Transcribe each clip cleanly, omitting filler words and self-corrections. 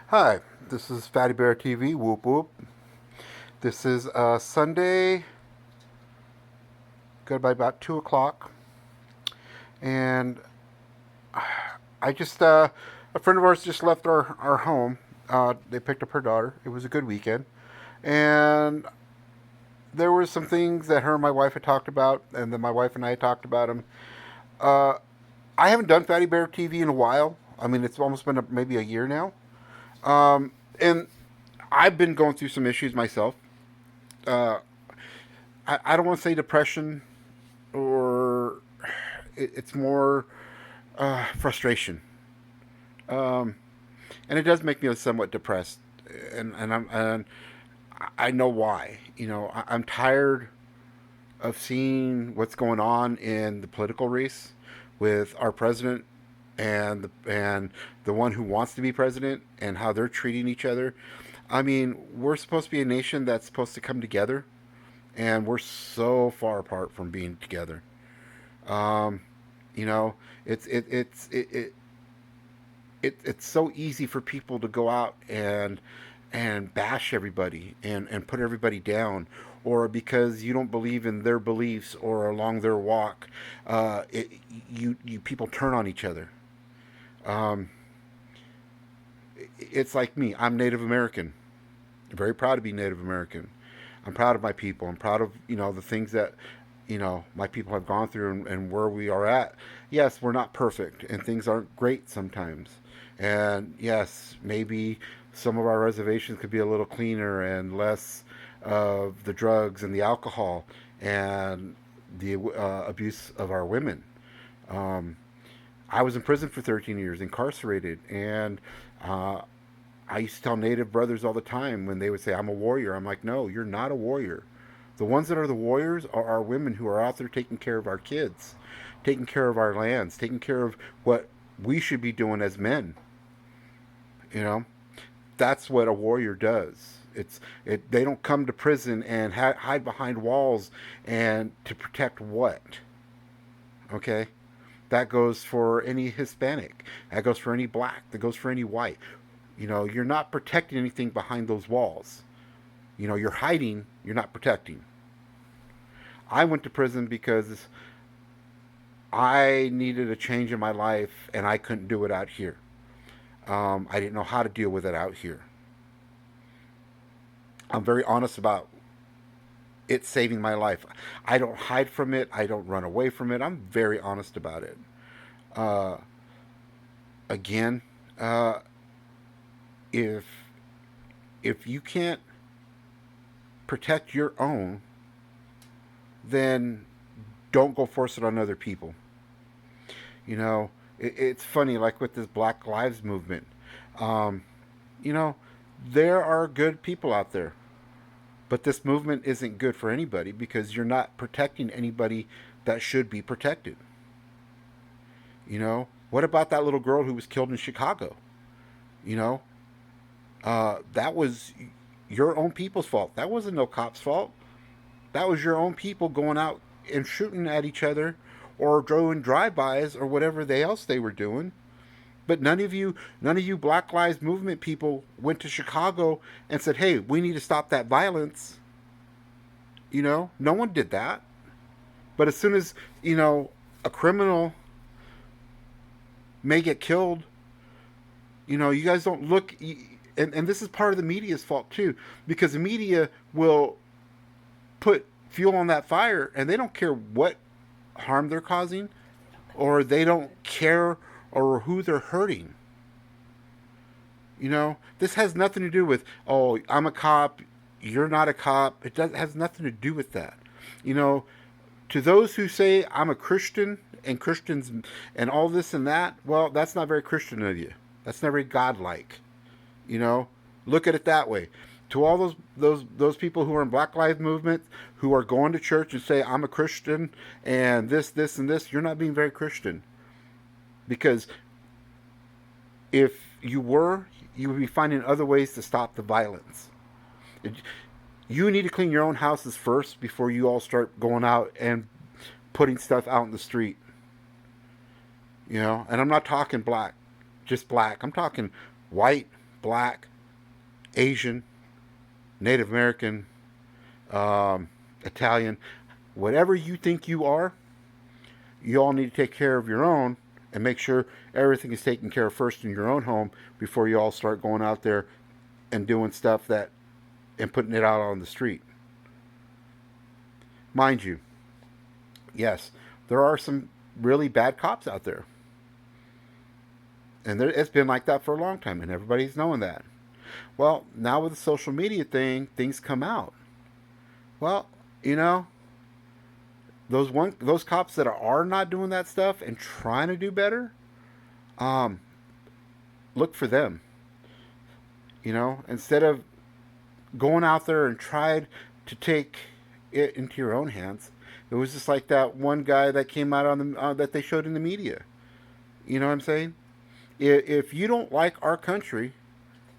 Hi, this is Fatty Bear TV. Whoop whoop. This is Sunday, good by about 2 o'clock. And a friend of ours just left our home. They picked up her daughter. It was a good weekend. And there were some things that her and my wife had talked about, and then my wife and I had talked about them. Uh, I haven't done Fatty Bear TV in a while. I mean, it's almost been maybe a year now. And I've been going through some issues myself. Uh, I don't want to say depression, or it's more frustration, um, and it does make me somewhat depressed, and I know why. I'm tired of seeing what's going on in the political race with our president and the one who wants to be president and how they're treating each other. I mean, we're supposed to be a nation that's supposed to come together, and we're so far apart from being together. Um, you know, it's it, it's it's so easy for people to go out and bash everybody and put everybody down, or because you don't believe in their beliefs or along their walk, uh, it, you people turn on each other. Um, it's like me. I'm Native American. I'm very proud to be Native American. I'm proud of my people. I'm proud of the things that my people have gone through, and where we are at. Yes, we're not perfect, and things aren't great sometimes. And yes, maybe some of our reservations could be a little cleaner and less of the drugs and the alcohol and the abuse of our women. Um, I was in prison for 13 years, incarcerated, and uh, I used to tell Native brothers all the time when they would say, "I'm a warrior." I'm like, "No, you're not a warrior. The ones that are the warriors are our women who are out there taking care of our kids, taking care of our lands, taking care of what we should be doing as men." You know, that's what a warrior does. They don't come to prison and hide behind walls and to protect what? Okay, that goes for any Hispanic. That goes for any black. That goes for any white. You're not protecting anything behind those walls. You're hiding. You're not protecting. I went to prison because I needed a change in my life, and I couldn't do it out here. I didn't know how to deal with it out here. I'm very honest about it saving my life. I don't hide from it. I don't run away from it. I'm very honest about it. Uh, again, uh, if if you can't protect your own, then don't go force it on other people. It's funny, like with this Black Lives movement. Um, you know, there are good people out there, but this movement isn't good for anybody because you're not protecting anybody that should be protected. What about that little girl who was killed in Chicago? You know, that was your own people's fault. That wasn't no cop's fault. That was your own people going out and shooting at each other or doing drive-bys or whatever else they were doing. But none of you Black Lives Movement people went to Chicago and said, "Hey, we need to stop that violence." No one did that. But as soon as a criminal may get killed, you guys don't look. And this is part of the media's fault too, because the media will put fuel on that fire, and they don't care what harm they're causing, or they don't care or who they're hurting. This has nothing to do with, oh, I'm a cop, you're not a cop. Has nothing to do with that. You know, to those who say I'm a Christian and Christians and all this and that, well, that's not very Christian of you. That's not very godlike. You know, look at it that way. To all those people who are in Black Lives Movement, who are going to church and say I'm a Christian and this and this, you're not being very Christian, because if you were, you would be finding other ways to stop the violence. You need to clean your own houses first before you all start going out and putting stuff out in the street. And I'm not talking black, just black. I'm talking white, black, Asian, Native American, Italian, whatever you think you are, you all need to take care of your own and make sure everything is taken care of first in your own home before you all start going out there and doing stuff that and putting it out on the street. Mind you, yes, there are some really bad cops out there. And it's been like that for a long time, and everybody's knowing that. Well, now with the social media thing, things come out. Well, you know, those cops that are not doing that stuff and trying to do better, um, look for them. Instead of going out there and tried to take it into your own hands, it was just like that one guy that came out on the that they showed in the media. You know what I'm saying? If you don't like our country,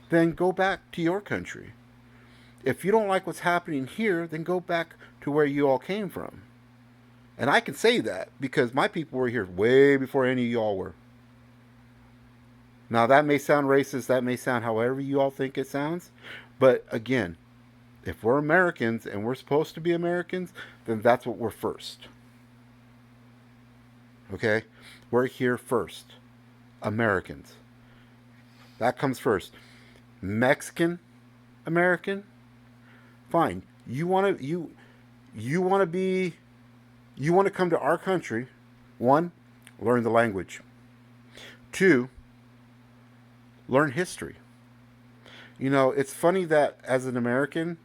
then go back to your country. If you don't like what's happening here, then go back to where you all came from. And I can say that because my people were here way before any of y'all were. Now, that may sound racist, that may sound however you all think it sounds, but again, if we're Americans and we're supposed to be Americans, then that's what we're first. Okay? We're here first. Americans. That comes first. Mexican American? Fine. You want to come to our country. One, learn the language. Two, learn history. It's funny that as an American,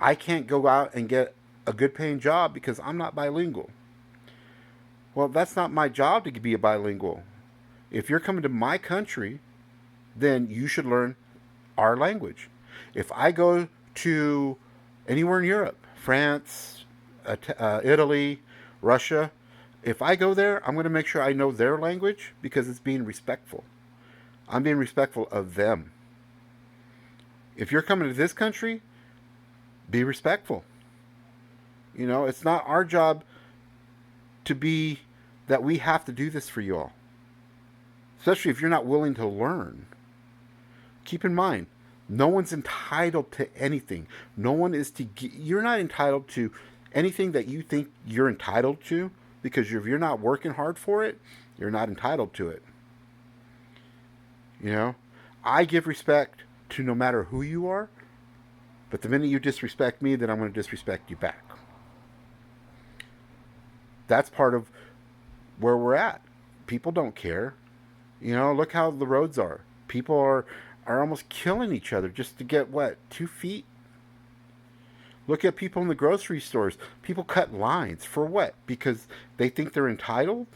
I can't go out and get a good paying job because I'm not bilingual. Well, that's not my job to be a bilingual. If you're coming to my country, then you should learn our language. If I go to anywhere in Europe, France, Italy, Russia, if I go there, I'm going to make sure I know their language because it's being respectful. I'm being respectful of them. If you're coming to this country, be respectful. It's not our job to be that we have to do this for you all. Especially if you're not willing to learn. Keep in mind, no one's entitled to anything. You're not entitled to anything that you think you're entitled to because if you're not working hard for it, you're not entitled to it. I give respect to no matter who you are, but the minute you disrespect me, then I'm going to disrespect you back. That's part of where we're at. People don't care. Look how the roads are. People are almost killing each other just to get, 2 feet? Look at people in the grocery stores. People cut lines. For what? Because they think they're entitled?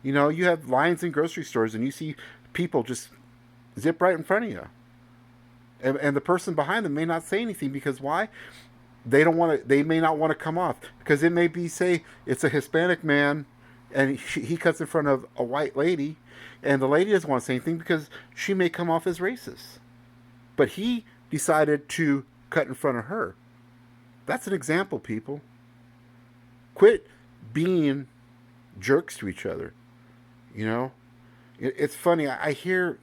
You have lines in grocery stores and you see people just zip right in front of you. And the person behind them may not say anything because why? They may not want to come off. Because it may be, say, it's a Hispanic man and he cuts in front of a white lady, and the lady doesn't want to say anything because she may come off as racist. But he decided to cut in front of her. That's an example, people. Quit being jerks to each other. It's funny. I hear,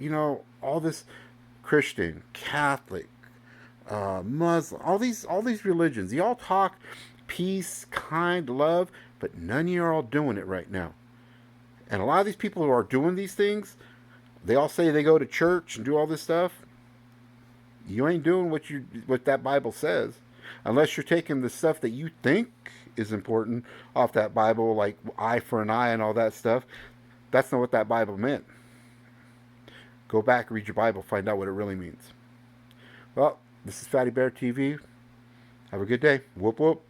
all this Christian, Catholic, Muslim, all these religions. You all talk peace, kind, love, but none of you are all doing it right now. And a lot of these people who are doing these things, they all say they go to church and do all this stuff. You ain't doing what that Bible says, unless you're taking the stuff that you think is important off that Bible, like eye for an eye and all that stuff. That's not what that Bible meant. Go back, read your Bible, find out what it really means. Well, this is Fatty Bear TV. Have a good day. Whoop whoop.